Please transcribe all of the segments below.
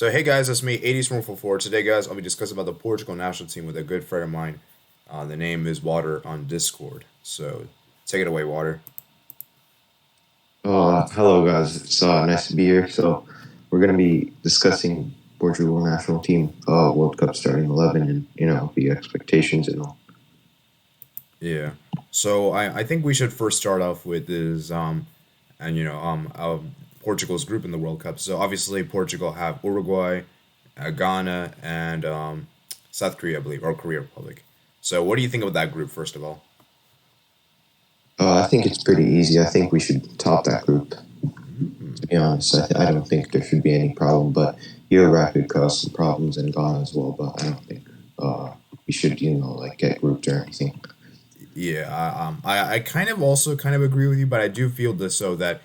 So hey guys, it's me, 80s from 44. Today, guys, I'll be discussing about the Portugal national team with a good friend of mine. The name is Water on Discord. So take it away, Water. Hello guys. It's nice to be here. So we're gonna be discussing Portugal national team World Cup starting 11 and the expectations and all. Yeah. So I think we should first start off with is and Portugal's group in the World Cup. So obviously Portugal have Uruguay, Ghana, and South Korea, I believe, or Korea Republic. So what do you think of that group first of all? I think it's pretty easy. I think we should top that group. Mm. To be honest, I don't think there should be any problem. But Uruguay could cause some problems in Ghana as well. But I don't think we should like get grouped or anything. Yeah, I kind of also kind of agree with you, but I do feel this so that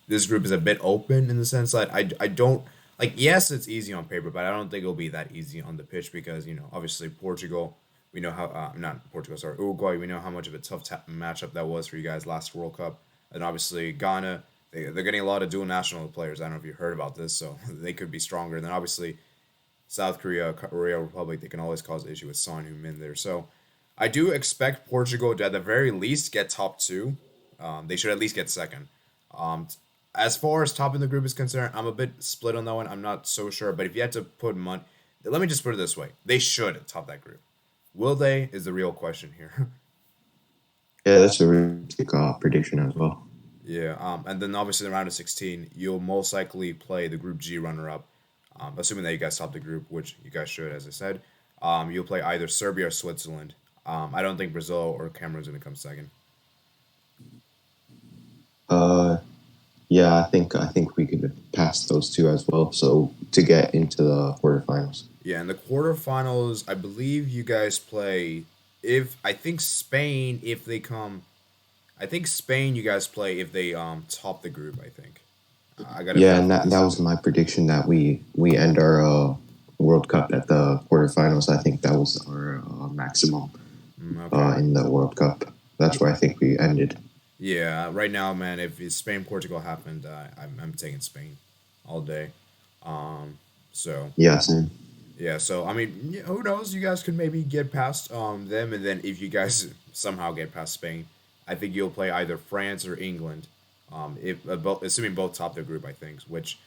this group is a bit open in the sense that I don't like. Yes, it's easy on paper, but I don't think it'll be that easy on the pitch because obviously Portugal. We know how not Portugal, sorry, Uruguay. We know how much of a tough matchup that was for you guys last World Cup, and obviously Ghana. They're getting a lot of dual national players. I don't know if you heard about this, so they could be stronger. And then obviously South Korea, Korea Republic, they can always cause issue with Son Heung-min there. So I do expect Portugal to at the very least get top two. They should at least get second. Um, as far as top in the group is concerned, I'm a bit split on that one. I'm not so sure, but if you had to put money, let me just put it this way: they should top that group. Will they? Is the real question here. Yeah, that's a realistic prediction as well. Yeah. And then obviously in the round of 16, you'll most likely play the Group G runner-up. Assuming that you guys top the group, which you guys should, as I said. You'll play either Serbia or Switzerland. I don't think Brazil or Cameroon's going to come second. Uh, yeah, I think we could pass those two as well. So to get into the quarterfinals. Yeah, in the quarterfinals, I believe you guys play. If I think Spain, if they come, I think Spain, you guys play if they top the group. I think I gotta Yeah, and verify that this. was my prediction that we end our World Cup at the quarterfinals. I think that was our maximum Okay. in the World Cup. That's where I think we ended. Yeah, right now, man, if it's Spain Portugal happened, I'm taking Spain all day. Um, so Yeah, same. yeah, so I mean, who knows? You guys could maybe get past them, and then if you guys somehow get past Spain, I think you'll play either France or England. If both, assuming both top their group, I think, which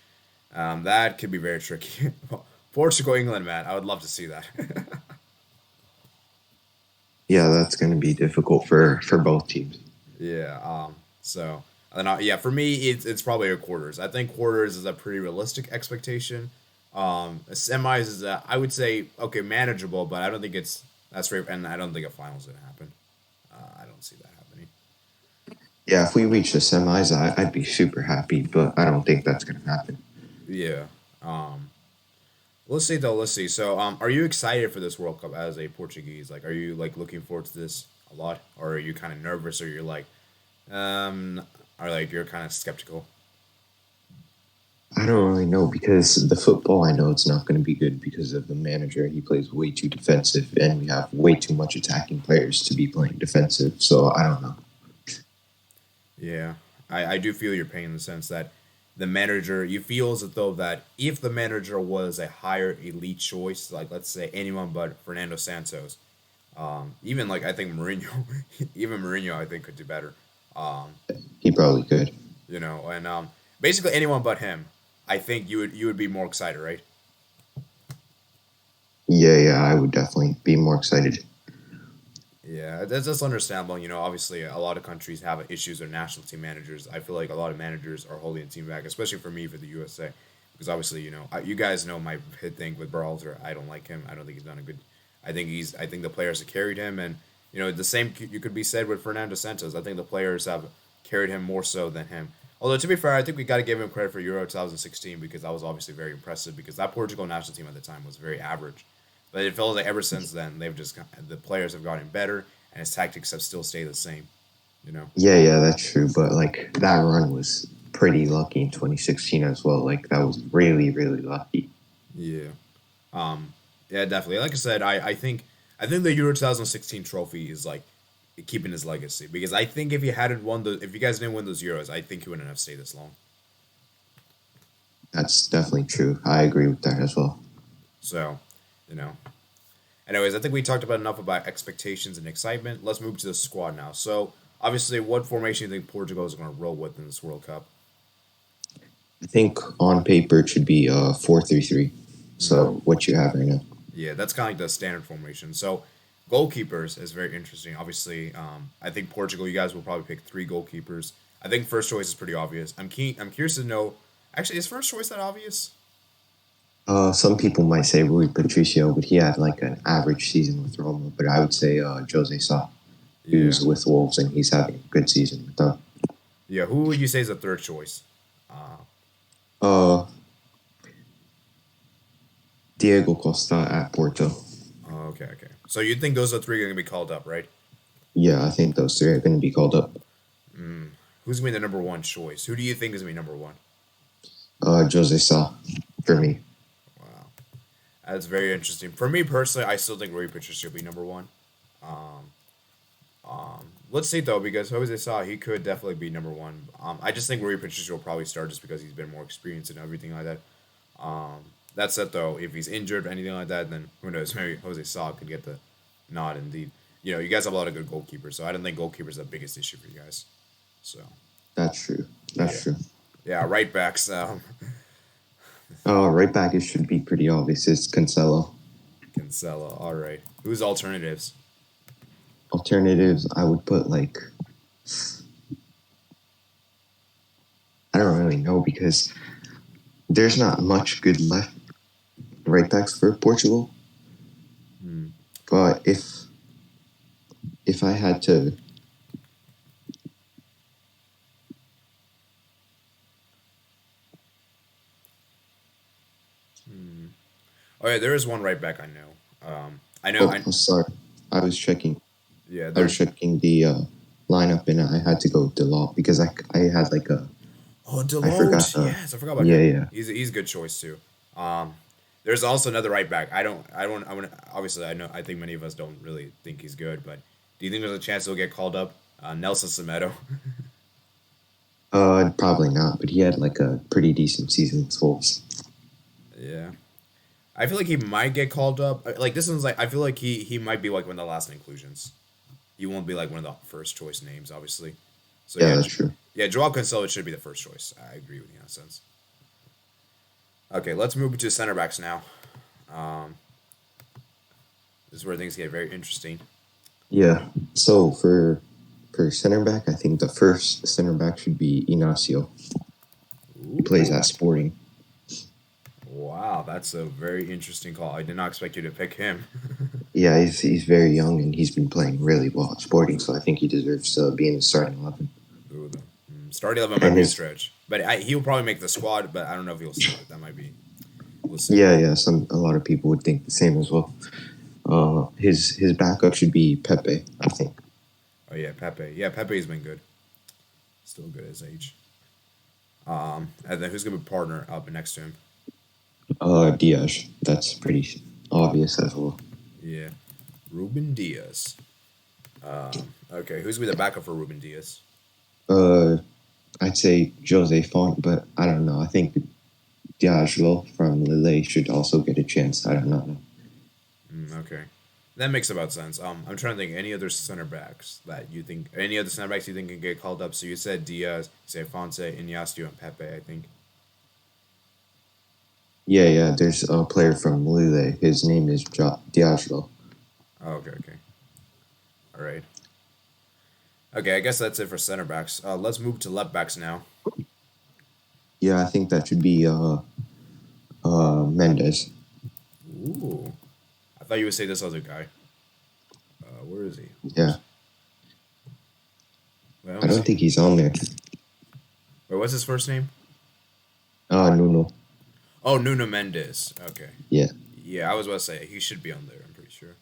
that could be very tricky. Portugal, England, man, I would love to see that. Yeah, that's going to be difficult for both teams. Yeah. So and yeah, for me, it's probably a quarters. I think quarters is a pretty realistic expectation. Semis is I would say okay manageable, but I don't think it's that's great, and I don't think a final's gonna happen. I don't see that happening. Yeah, if we reach the semis, I'd be super happy, but I don't think that's going to happen. Yeah. Um. Let's see though. Let's see. So, are you excited for this World Cup as a Portuguese? Like, are you like looking forward to this a lot, or are you kind of nervous, or you're like, um, or like you're kind of skeptical? I don't really know because the football I know it's not going to be good because of the manager. He plays way too defensive, and we have way too much attacking players to be playing defensive. So I don't know. Yeah, I do feel your pain in the sense that the manager, you feel as though that if the manager was a higher elite choice, like let's say anyone but Fernando Santos, even like I think Mourinho, even Mourinho, I think could do better. Um, He probably could. and basically anyone but him, I think you would be more excited, right? Yeah, yeah, I would definitely be more excited. Yeah, that's understandable. Obviously, a lot of countries have issues with national team managers. I feel like a lot of managers are holding the team back, especially for me for the USA, because obviously, you guys know my hit thing with Berhalter. I don't like him. I don't think he's done a good. I think the players have carried him, and the same you could be said with Fernando Santos. I think the players have carried him more so than him. Although to be fair, I think we got to give him credit for Euro 2016 because that was obviously very impressive. Because that Portugal national team at the time was very average. But it feels like ever since then, the players have gotten better, and his tactics have still stayed the same. You know. Yeah, yeah, that's true. But like that run was pretty lucky in 2016 as well. Like that was really, really lucky. Yeah. Um. Yeah, definitely. Like I said, I think the Euro 2016 trophy is like keeping his legacy because I think if you guys didn't win those Euros, I think he wouldn't have stayed this long. That's definitely true. I agree with that as well. So, you know. Anyways, I think we talked about enough about expectations and excitement. Let's move to the squad now. So, obviously, what formation do you think Portugal is going to roll with in this World Cup? I think on paper it should be 4-3-3. Mm, So what you have right now. yeah, that's kind of like the standard formation. So, goalkeepers is very interesting. Obviously, I think Portugal, you guys will probably pick three goalkeepers. I think first choice is pretty obvious. I'm curious to know. Actually, is first choice that obvious? Some people might say Rui Patricio, but he had like an average season with Roma. But I would say Jose Sa, Yeah, who's with Wolves, and he's having a good season with them. yeah. Who would you say is the third choice? Uh, Diego Costa at Porto. Okay, okay. So you think those are three going to be called up, right? Yeah, I think those three are going to be called up. Who's going to be the number one choice? Who do you think is going to be number one? Jose Sa for me. Wow, that's very interesting. For me personally, I still think Rui Patricio should be number one. Let's see though, because Jose Sa, he could definitely be number one. I just think Rui Patricio will probably start just because he's been more experienced and everything like that. That said, though, if he's injured or anything like that, then who knows? Maybe Jose Sa could get the nod. Indeed, you guys have a lot of good goalkeepers, so I don't think goalkeepers are the biggest issue for you guys. So That's true. yeah, That's true. yeah, right backs. Right back, it should be pretty obvious. It's Cancelo. Cancelo. All right. Who's alternatives? Alternatives, I would put like I don't really know because there's not much good left right backs for Portugal. Hmm. But if I had to, Oh yeah, there is one right back I know. I know. oh, I'm sorry, I was checking. Yeah, I was there's. checking the lineup and I had to go with Delop because I had like a Oh, I forgot Deloach. the Yes, I forgot about yeah him. yeah He's a good choice too. Um, there's also another right back. I want. Obviously, I know. I think many of us don't really think he's good, but do you think there's a chance he'll get called up? Nelson Semedo. probably not, but he had like a pretty decent season with Wolves. Yeah, I feel like he might get called up. Like this one's like I feel like he might be like one of the last inclusions. He won't be like one of the first choice names, obviously. So Yeah, yeah, that's true. yeah, Joao Cancelo should be the first choice. I agree with you in that sense. Okay, let's move to center backs now. Um, this is where things get very interesting. Yeah. So for center back, I think the first center back should be Inacio. He plays Ooh, at Sporting. wow, that's a very interesting call. I did not expect you to pick him. Yeah, he's very young and he's been playing really well at Sporting, so I think he deserves to be in the starting 11. Ooh, starting 11 might And be a his stretch, but he'll probably make the squad. But I don't know if he'll start. That might be. We'll see. yeah, a lot of people would think the same as well. His backup should be Pepe, I think. Oh yeah, Pepe. Yeah, Pepe's been good. Still good at his age. And then who's gonna be partner up next to him? Diaz. That's pretty obvious as well. Yeah, Ruben Diaz. Okay, who's gonna be the backup for Ruben Diaz? Uh, I'd say Jose Font, but I don't know. I think Diaglo from Lille should also get a chance. I don't know. Okay, that makes about sense. I'm trying to think any other center backs that you think any other center backs you think can get called up. So you said Diaz, you said Fonse, Iniesta, and Pepe. I think. Yeah. There's a player from Lille. His name is Diaglo. Oh, okay, okay, all right. Okay, I guess that's it for center backs. Let's move to left backs now. Yeah, I think that should be Mendes. Ooh, I thought you would say this other guy. Where is he? Yeah, Wait, let I me don't see. think he's on there. Wait, what's his first name? Nuno. Oh, Nuno Mendes. Okay. Yeah, Yeah, I was about to say he should be on there. I'm pretty sure.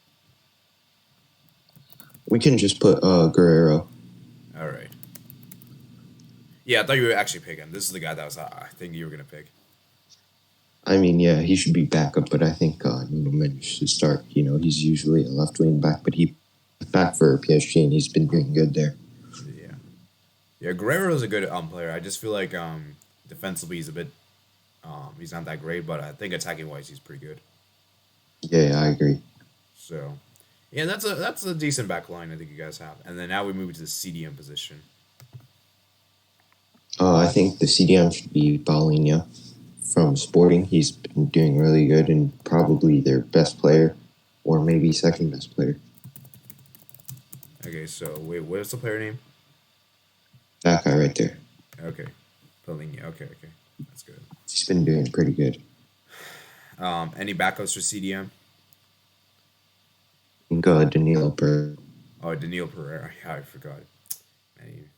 we can just put Guerrero. All right. Yeah, I thought you were actually picking. This is the guy that I think you were gonna pick. I mean, yeah, he should be backup, but I think Nuno Mendes should start. You know, he's usually a left wing back, but he back for PSG and he's been doing good there. Yeah. Yeah, Guerrero is a good player. I just feel like defensively he's a bit He's not that great, but I think attacking wise, he's pretty good. Yeah, I agree. So, yeah, that's a decent back line I think you guys have. And then now we move to the CDM position. I think the CDM should be Paulinho from Sporting. He's been doing really good and probably their best player, or maybe second best player. Okay, so wait, what's the player name? That guy right there. Okay, Paulinho. Okay, that's good. He's been doing pretty good. Any backups for CDM? I think Danilo Per. Oh, Daniel Pereira. Yeah, I forgot. Man,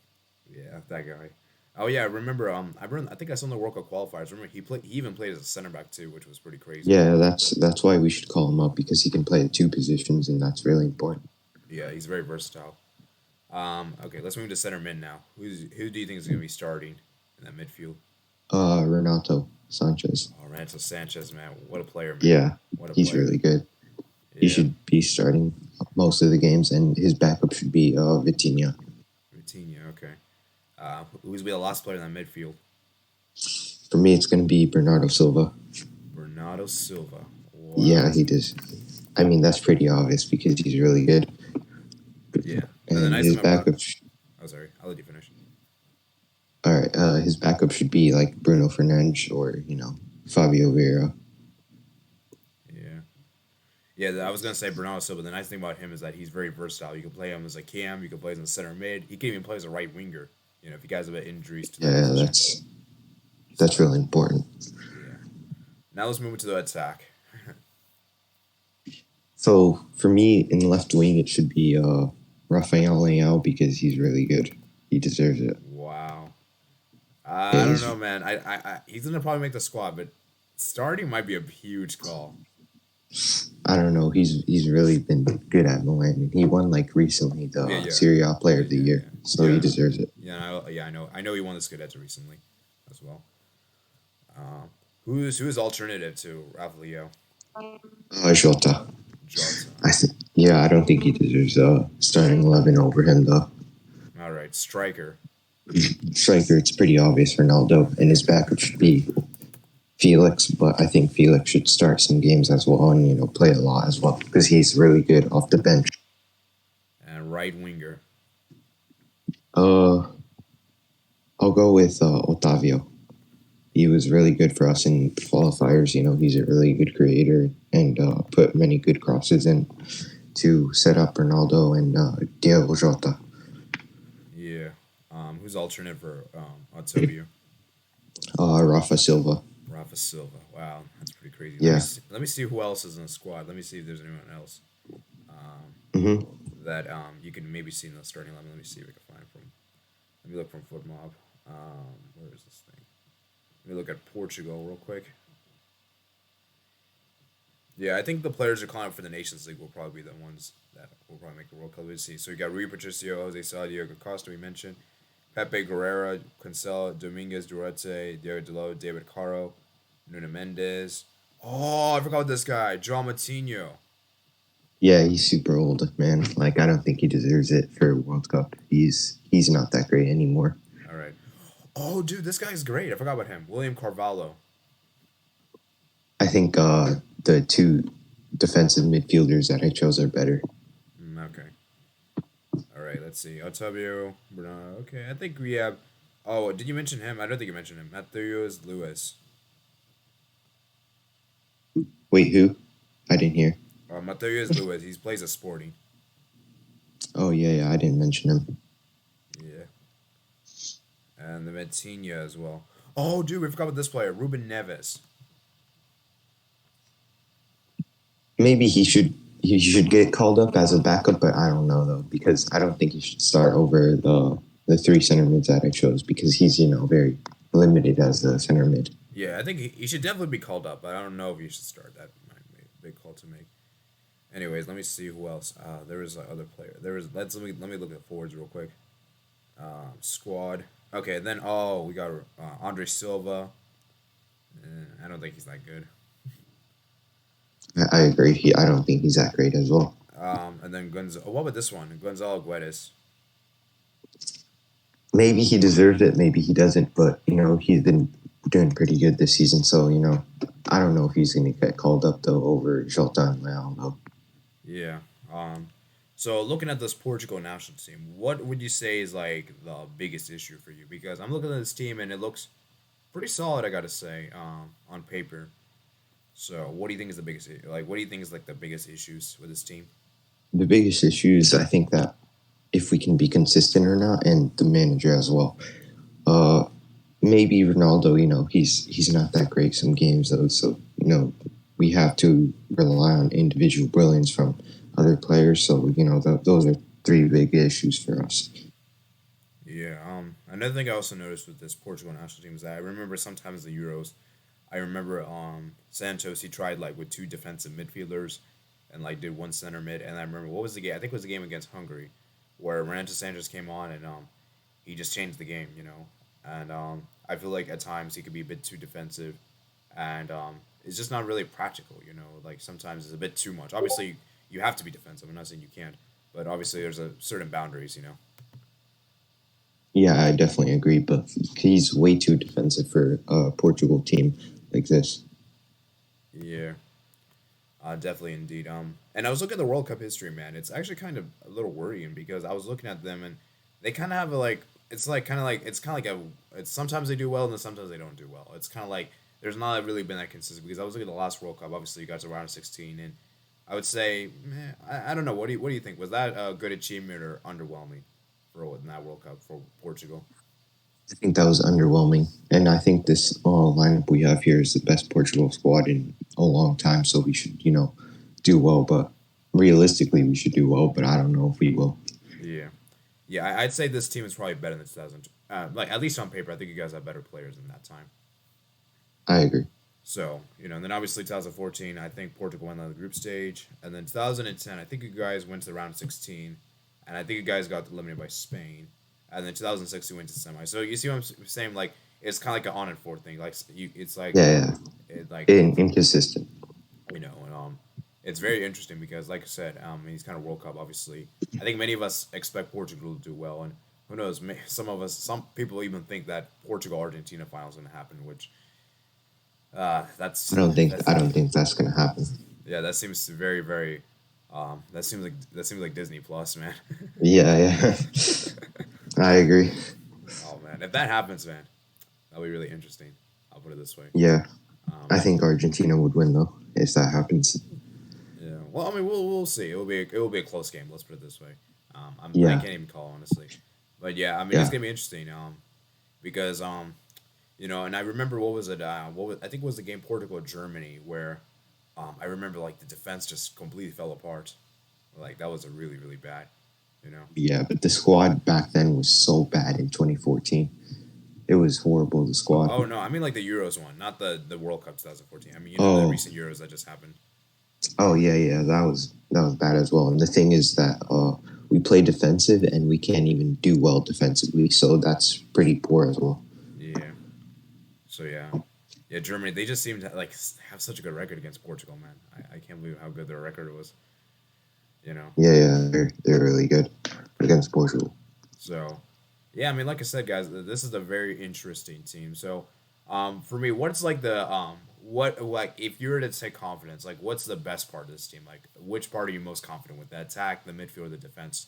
yeah, that guy. Oh yeah, I remember. I think I saw in the World Cup qualifiers. Remember he played. He even played as a center back too, which was pretty crazy. Yeah, that's why we should call him up because he can play at two positions and that's really important. Yeah, he's very versatile. Okay, let's move to center mid now. Who do you think is going to be starting in that midfield? Renato Sanchez. Oh, Rancho Sanchez, man, what a player, man. Yeah, What a he's player. really good. He Yeah, should be starting most of the games, and his backup should be Vitinha. Coutinho. Okay. Who's be the last player in that midfield? For me, it's going to be Bernardo Silva. Bernardo Silva. Yeah, Wow. he does. I mean, that's pretty obvious because he's really good. Yeah. And the And nice his thing about. backup, Oh, sorry. I'll let you finish. all right, his backup should be like Bruno Fernandes or Fabio Vieira. Yeah. Yeah, I was gonna say Bernardo Silva. The nice thing about him is that he's very versatile. You can play him as a cam. You can play him as a center mid. He can even play as a right winger. If you guys have injuries to that Yeah, position. that's So really important. yeah. Now let's move into the attack. So for me, in left wing, it should be Rafael Leao because he's really good. He deserves it. Wow. Yeah, I don't know, man. He's gonna probably make the squad, but starting might be a huge call. I don't know. He's really been good at Milan, and he won like recently Yeah, the yeah, Serie A Player yeah, of the yeah, Year, yeah. so Yeah, he deserves it. yeah, I know. I know he won the Scudetto recently, as well. Who's alternative to Rafael Jota. Jota? Yeah, I don't think he deserves starting 11 over him though. All right, striker. Striker, it's pretty obvious Ronaldo, and his backup should be Felix, but I think Felix should start some games as well and play a lot as well because he's really good off the bench. And right winger. Uh, I'll go with Otavio. He was really good for us in qualifiers. He's a really good creator and put many good crosses in to set up Ronaldo and Diego Jota. Yeah. Who's alternate for Otavio? Rafa Silva. Rafa Silva. Wow, that's pretty crazy. Yeah. Let me see who else is in the squad. Let me see if there's anyone else Mm-hmm. that you can maybe see in the starting line. Let me see if we can find from. Let me look from Foot Mob. Where is this thing? Let me look at Portugal real quick. Yeah, I think the players who are calling up for the Nations League will probably be the ones that will probably make the World Cup. Let's see. So you got Rui Patricio, Jose Sá, Diego Costa, we mentioned. Pepe Guerrera, Cancelo, Dominguez, Duarte, Diego Delo, David Caro, Nuno Mendes. Oh, I forgot this guy, João Matinho. Yeah, he's super old, man. Like I don't think he deserves it for a World Cup. He's not that great anymore. All right. Oh, dude, this guy's great. I forgot about him. William Carvalho. I think the two defensive midfielders that I chose are better. Okay. All right, let's see. Otavio, Bruno. Okay, I think we have. Oh, did you mention him? I don't think you mentioned him. Matheus Lewis. Wait, who? I didn't hear. Matheus Lewis. He plays at Sporting. Oh yeah, I didn't mention him. Yeah. And the Matinha as well. Oh, dude, we forgot about this player, Ruben Nevis. Maybe he should get called up as a backup, but I don't know though because I don't think he should start over the three center mids that I chose because he's very limited as a center mid. Yeah, I think he should definitely be called up, but I don't know if he should start. That might be a big call to make. Anyways, let me see who else. There is other player. Let me look at forwards real quick. Squad. Okay, then we got Andre Silva. I don't think he's that good. I agree. I don't think he's that great as well. And then what about this one? Gonzalo Guedes. Maybe he deserves it, maybe he doesn't. But he's been doing pretty good this season. So I don't know if he's going to get called up though over Jota and Ronaldo. Yeah. Um, so looking at this Portugal national team, what would you say is like the biggest issue for you? Because I'm looking at this team and it looks pretty solid, I gotta say, on paper. So what do you think is the biggest like? What do you think is like the biggest issues with this team? The biggest issue is I think that if we can be consistent or not, and the manager as well. Uh, Maybe Ronaldo, he's not that great some games though, so we have to rely on individual brilliance from other players. So those are three big issues for us. Yeah. Another thing I also noticed with this Portugal national team is that I remember sometimes the Euros, I remember Santos he tried like with two defensive midfielders, and like did one center mid, and I remember what was the game? I think it was the game against Hungary, where Renato Sanchez came on and he just changed the game, and I feel like at times he could be a bit too defensive, and it's just not really practical. Like sometimes it's a bit too much. Obviously, you have to be defensive. I'm not saying you can't, but obviously there's a certain boundaries. Yeah, I definitely agree, but he's way too defensive for a Portugal team like this. Yeah. Definitely, indeed. And I was looking at the World Cup history, man. It's actually kind of a little worrying because I was looking at them and they kind of have a like. It's like kind of like it's kind of like a. It's sometimes they do well and then sometimes they don't do well. It's kind of like there's not really been that consistent because I was looking at the last World Cup. Obviously, you got to round 16, and I would say, I don't know. What do you think? Was that a good achievement or underwhelming for in that World Cup for Portugal? I think that was underwhelming, and I think this lineup we have here is the best Portugal squad in a long time. So we should, do well. But realistically, we should do well. But I don't know if we will. Yeah, yeah. I'd say this team is probably better than 2000. Like at least on paper, I think you guys have better players in that time. I agree. So, and then obviously 2014, I think Portugal went on the group stage. And then 2010, I think you guys went to the round of 16. And I think you guys got eliminated by Spain. And then 2006, you went to the semi. So you see what I'm saying? Like, it's kind of like an on and forth thing. Like, it's like, Yeah, like, yeah. Inconsistent. and it's very interesting because, like I said, he's kind of World Cup, obviously. I think many of us expect Portugal to do well. And who knows? Some people even think that Portugal Argentina final is going to happen, which that's I don't think that's gonna happen. yeah, that seems very, very. That seems like Disney Plus, man. Yeah, yeah. I agree. Oh man, if that happens, man, that'll be really interesting. I'll put it this way. Yeah, Um, I think Argentina would win though if that happens. yeah. Well, I mean, we'll see. It will be a close game. Let's put it this way. I Yeah, can't even call honestly, but yeah, I mean, it's yeah. gonna be interesting. Because and I remember what was it? I think it was the game Portugal Germany where, I remember like the defense just completely fell apart. Like that was a really really bad. You know. Yeah, but the squad back then was so bad in 2014. It was horrible, the squad. Oh no, I mean like the Euros one, not the World Cup 2014. I mean the Oh, recent Euros that just happened. oh yeah, yeah, that was bad as well. And the thing is that we play defensive and we can't even do well defensively, so that's pretty poor as well. Yeah. So yeah, Germany. They just seem to like have such a good record against Portugal, man. I can't believe how good their record was. You know. Yeah, yeah, they're really good against Portugal. So yeah, I mean, like I said, guys, this is a very interesting team. So, for me, what's like the what like if you were to say confidence, like what's the best part of this team? Like which part are you most confident with? The attack, the midfield, or the defense?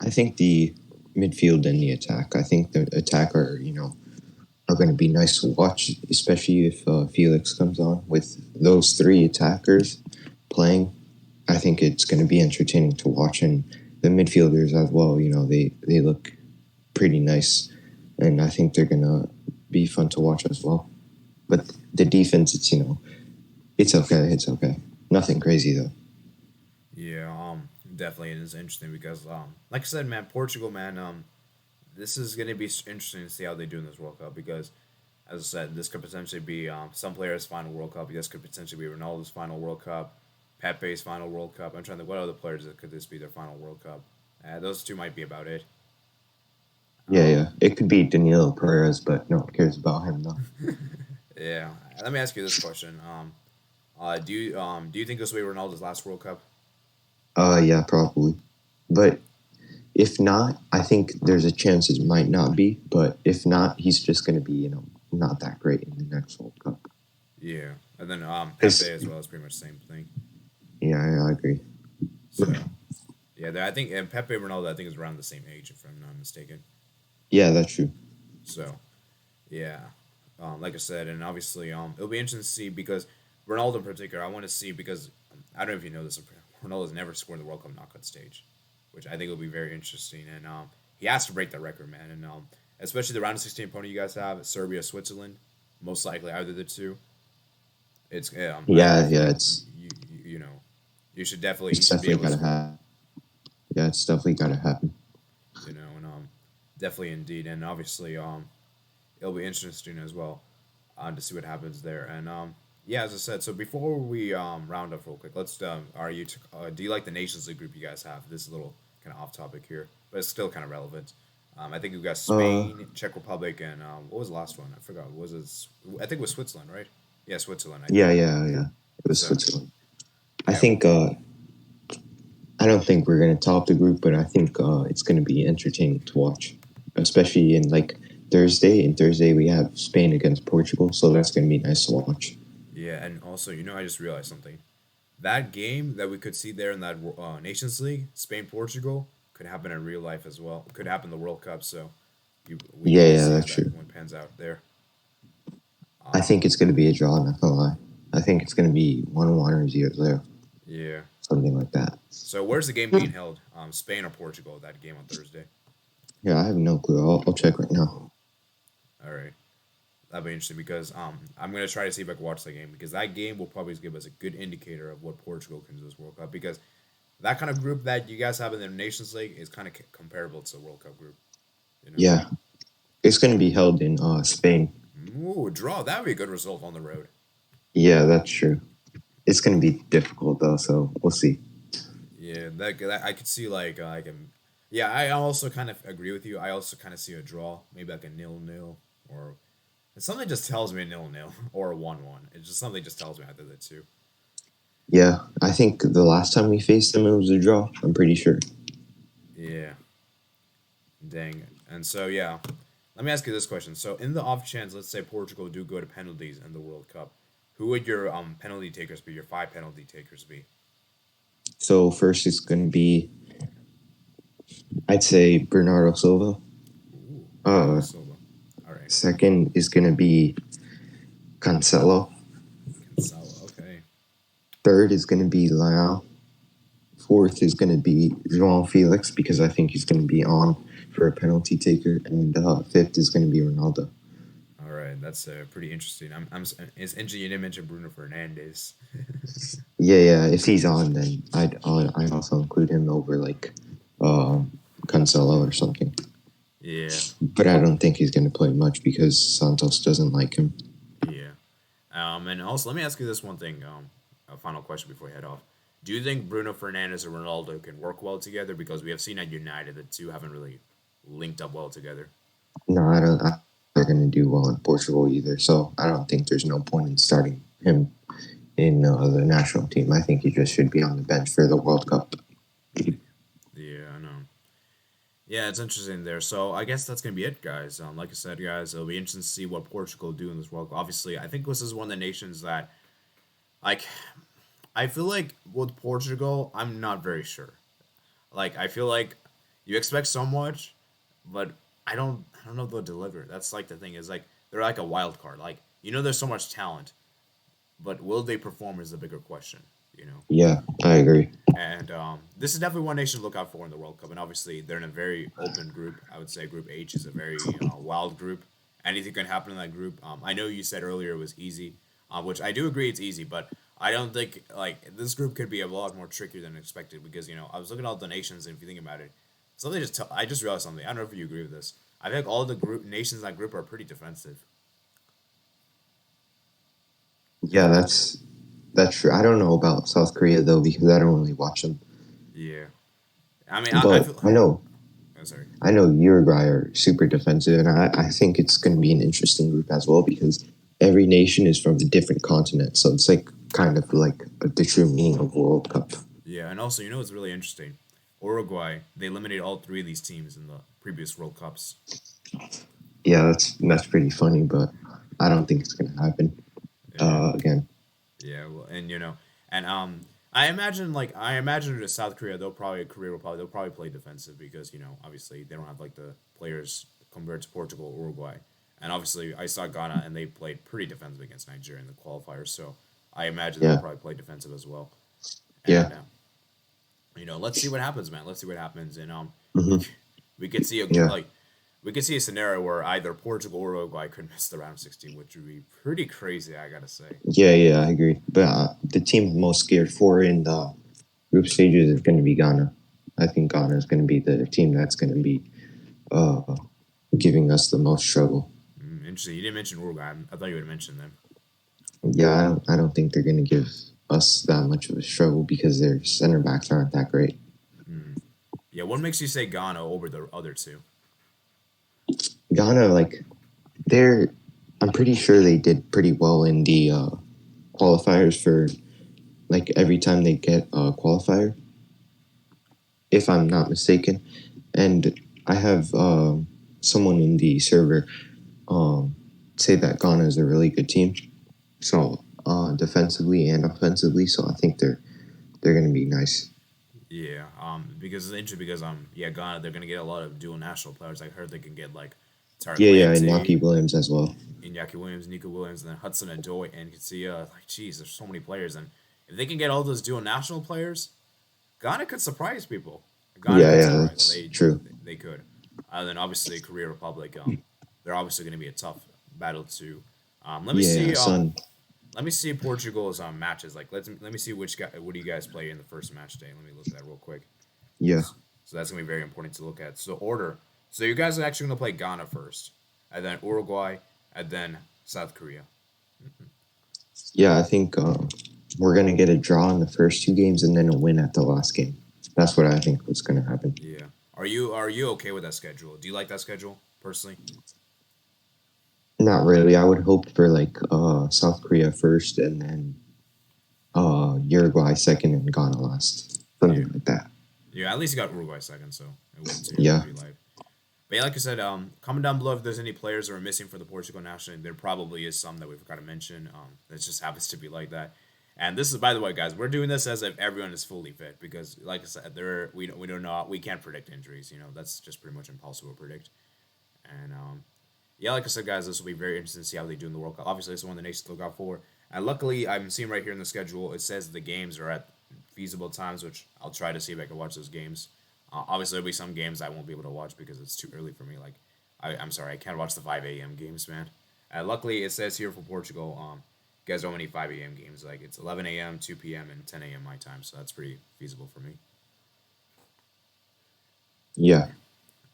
I think the midfield and the attack. I think the attack are going to be nice to watch, especially if Felix comes on with those three attackers playing. I think it's going to be entertaining to watch, and the midfielders as well. They look pretty nice, and I think they're going to be fun to watch as well. But the defense, it's okay. It's okay. Nothing crazy though. Yeah, definitely it is interesting because like I said, man, Portugal, man, this is gonna be interesting to see how they do in this World Cup because, as I said, this could potentially be some players' final World Cup. This could potentially be Ronaldo's final World Cup, Pepe's final World Cup. I'm trying to think what other players could this be their final World Cup. Those two might be about it. Yeah, Um, yeah. It could be Danilo Perez, but no one cares about him though. yeah. Let me ask you this question. Do you think this will be Ronaldo's last World Cup? Yeah, probably. But If not, I think there's a chance it might not be. But if not, he's just going to be, not that great in the next World Cup. Yeah, and then Pepe 'Cause, as well is pretty much the same thing. yeah, I agree. So yeah, I think and Pepe Ronaldo I think is around the same age if I'm not mistaken. Yeah, that's true. So yeah, like I said, and obviously it'll be interesting to see because Ronaldo in particular I want to see because I don't know if you know this, Ronaldo's never scored in the World Cup knockout stage, which I think will be very interesting, and he has to break that record, man, and especially the round of 16 opponent you guys have, Serbia, Switzerland, most likely either the two. It's I Yeah, feel yeah, like you know you should definitely he it's should be definitely able to gotta score. happen. Yeah, it's definitely gotta happen. And definitely indeed, and obviously it'll be interesting as well to see what happens there. And yeah, as I said, so before we round up real quick, let's do you like the Nations League group you guys have? This is a little kind of off topic here, but it's still kind of relevant. I think we've got Uh, Spain, Czech Republic, and what was the last one? I forgot. Was it? I think it was Switzerland, right? Yeah, Switzerland. I yeah, think. yeah, yeah. It was So Switzerland. I yeah, think. I don't think we're gonna top the group, but I think it's gonna be entertaining to watch, especially in like Thursday. And Thursday we have Spain against Portugal, so that's gonna be nice to watch. yeah, and also I just realized something. That game that we could see there in that Nations League, Spain Portugal, could happen in real life as well. Could happen in the World Cup. So we Yeah, can yeah, see how that's that true. one pans out there. I think Um, it's gonna be a draw. Not gonna lie. I think it's gonna be 1-1 or 0-0, yeah. something like that. So where's the game being held? Spain or Portugal? That game on Thursday. Yeah, I have no clue. I'll check right now. All right, that'll be interesting because I'm gonna try to see if I can watch that game because that game will probably give us a good indicator of what Portugal can do this World Cup because that kind of group that you guys have in the Nations League is kind of comparable to the World Cup group. You know. Yeah, it's gonna be held in Spain. Ooh, draw. That would be a good result on the road. Yeah, that's true. It's gonna be difficult though, so we'll see. Yeah, that I could see like I can. Yeah, I also kind of agree with you. I also kind of see a draw, maybe like a 0-0 or something just tells me a 0-0 or a 1-1. It's just something just tells me either the two. Yeah, I think the last time we faced them, it was a draw. I'm pretty sure. Yeah, dang. And so yeah, let me ask you this question. So in the off chance, let's say Portugal do go to penalties in the World Cup, who would your penalty takers be? Your five penalty takers be? So first, it's gonna be, I'd say, Bernardo Silva. Ooh, Bernardo Uh, Silva. All right, Second is gonna be Cancelo. Cancelo. Okay. Third is gonna be Leao. Fourth is gonna be João Felix because I think he's gonna be on for a penalty taker, and fifth is gonna be Ronaldo. All right, that's pretty interesting. It's interesting you didn't mention Bruno Fernandez. Yeah, yeah. If he's on, then I'd also include him over like Cancelo or something. Yeah, But I don't think he's going to play much because Santos doesn't like him. yeah. And also, let me ask you this one thing. A final question before we head off. Do you think Bruno Fernandez and Ronaldo can work well together? Because we have seen at United the two haven't really linked up well together. No, I don't. They're going to do well in Portugal either. So I don't think there's no point in starting him in the national team. I think he just should be on the bench for the World Cup. Yeah, I know. Yeah, it's interesting there. So I guess that's gonna be it, guys. Like I said, guys, it'll be interesting to see what Portugal do in this World Cup. Obviously, I think this is one of the nations that, like, I feel like with Portugal, I'm not very sure. Like, I feel like you expect so much, but I don't know if they'll deliver. That's like the thing is like they're like a wild card. Like there's so much talent, but will they perform is the bigger question. You know. Yeah, I agree. And this is definitely one nation to look out for in the World Cup. And obviously, they're in a very open group. I would say Group H is a very wild group. Anything can happen in that group. I know you said earlier it was easy, which I do agree it's easy, but I don't think like this group could be a lot more trickier than expected because I was looking at all the nations and if you think about it, something I just realized something. I don't know if you agree with this. I think all the group nations in that group are pretty defensive. Yeah, that's true. I don't know about South Korea though because I don't really watch them. Yeah, I mean I But feel. Oh, sorry. I know Uruguay are super defensive, and I think it's going to be an interesting group as well because every nation is from a different continent. So it's like kind of like the true meaning of World Cup. Yeah, and also what's really interesting. Uruguay, they eliminated all three of these teams in the previous World Cups. Yeah, that's pretty funny, but I don't think it's gonna happen Yeah, again. yeah. Well, and and I imagine to South Korea, they'll probably play defensive because obviously they don't have like the players compared to Portugal, Uruguay, and obviously I saw Ghana and they played pretty defensive against Nigeria in the qualifiers, so I imagine they'll Yeah, probably play defensive as well. yeah. And let's see what happens, man. Let's see what happens, and we Hmm. c- we could see a Yeah, like we could see a scenario where either Portugal or Uruguay could miss the round of 16, which would be pretty crazy. I gotta say. yeah. I agree. But the team I'm most scared for in the group stages is going to be Ghana. I think Ghana is going to be the team that's going to be uh, giving us the most trouble. Interesting. You didn't mention Uruguay. I thought you would have mentioned them. Yeah, I don't think they're going to give us that much of a struggle because their center backs aren't that great. Mm. Yeah, what makes you say Ghana over the other two? Ghana, like they're, I'm pretty sure they did pretty well in the qualifiers for like every time they get a qualifier, if I'm not mistaken. And I have someone in the server um, say that Ghana is a really good team. So defensively and offensively, so I think they're going to be nice. Yeah, because it's interesting because yeah, Ghana they're gonna get a lot of dual national players. I heard they can get like Tarek Yeah, and Lamptey, Naki Williams as well. Iñaki Williams, Nico Williams, and then Hudson Odoi, and you can see like, geez, there's so many players, and if they can get all those dual national players, Ghana could surprise people. Ghana could Yeah, surprise. that's true. They could. And then obviously Korea Republic. They're obviously going to be a tough battle too. Let me Yeah, see. son. Let me see Portugal's matches. Like let me see which guy. What do you guys play in the first match day? Let me look at that real quick. Yeah, So that's gonna be very important to look at. So order. So you guys are actually gonna play Ghana first, and then Uruguay, and then South Korea. yeah. I think we're gonna get a draw in the first two games and then a win at the last game. That's what I think was gonna happen. Yeah. Are you okay with that schedule? Do you like that schedule personally? Not really. I would hope for like South Korea first and then Uruguay second and Ghana last. Yeah. Something like that. Yeah. At least you got Uruguay second, so it wouldn't Yeah. be live. But yeah, like I said, comment down below if there's any players that are missing for the Portugal national team. There probably is some that we've got to mention. That just happens to be like that. And this is, by the way, guys, we're doing this as if everyone is fully fit because, like I said, we don't know, we can't predict injuries. That's just pretty much impossible to predict. And yeah, like I said, guys, this will be very interesting to see how they do in the World Cup. Obviously, it's one of the nations to look out for. And luckily, I'm seeing right here in the schedule, it says the games are at feasible times, which I'll try to see if I can watch those games. Obviously, there'll be some games I won't be able to watch because it's too early for me. Like, I'm sorry, I can't watch the 5 a.m. games, man. Luckily, it says here for Portugal, you guys don't have any 5 a.m. games. Like, it's 11 a.m., 2 p.m., and 10 a.m. my time, so that's pretty feasible for me. Yeah.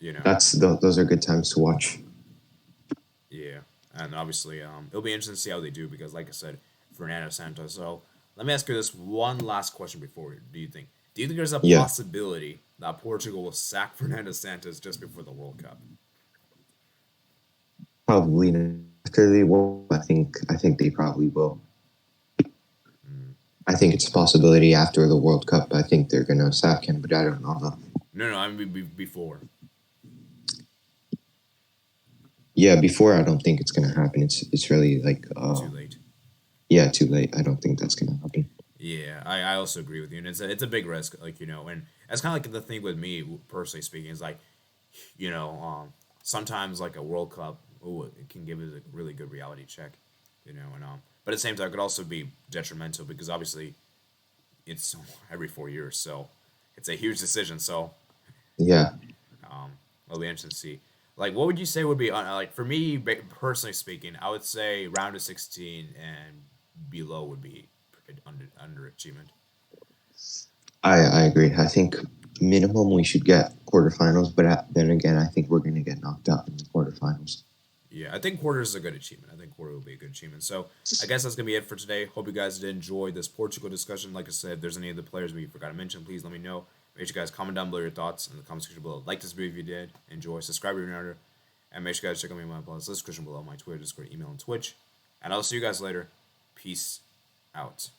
You know, Those are good times to watch. yeah. And obviously, it'll be interesting to see how they do because, like I said, Fernando Santos. So let me ask you this one last question before. Do you think there's a Yeah. possibility that Portugal will sack Fernando Santos just before the World Cup? Probably not. After they will, I think they probably will. Mm. I think it's a possibility after the World Cup. I think they're gonna sack him, but I don't know though. No, no, I mean before. Yeah, before I don't think it's gonna happen. It's really like Too late. yeah, too late. I don't think that's gonna happen. Yeah, I also agree with you, and it's a big risk, like and that's kind of like the thing with me personally speaking is like, sometimes like a World Cup, ooh, it can give it a really good reality check, and but at the same time, it could also be detrimental because obviously it's every 4 years, so it's a huge decision. So Yeah. it'll be interesting to see. Like, what would you say would be like for me personally speaking? I would say round of 16 and below would be underachievement. I agree. I think minimum we should get quarterfinals, but then again, I think we're gonna get knocked out in the quarterfinals. Yeah, I think quarter is a good achievement. I think quarter will be a good achievement. So I guess that's gonna be it for today. Hope you guys did enjoy this Portugal discussion. Like I said, if there's any of the players we forgot to mention, please let me know. Make sure you guys comment down below your thoughts in the comment section below. Like this video if you did. Enjoy. Subscribe if you're not. And make sure you guys check out my playlist description below, my Twitter, Discord, email, and Twitch. And I'll see you guys later. Peace out.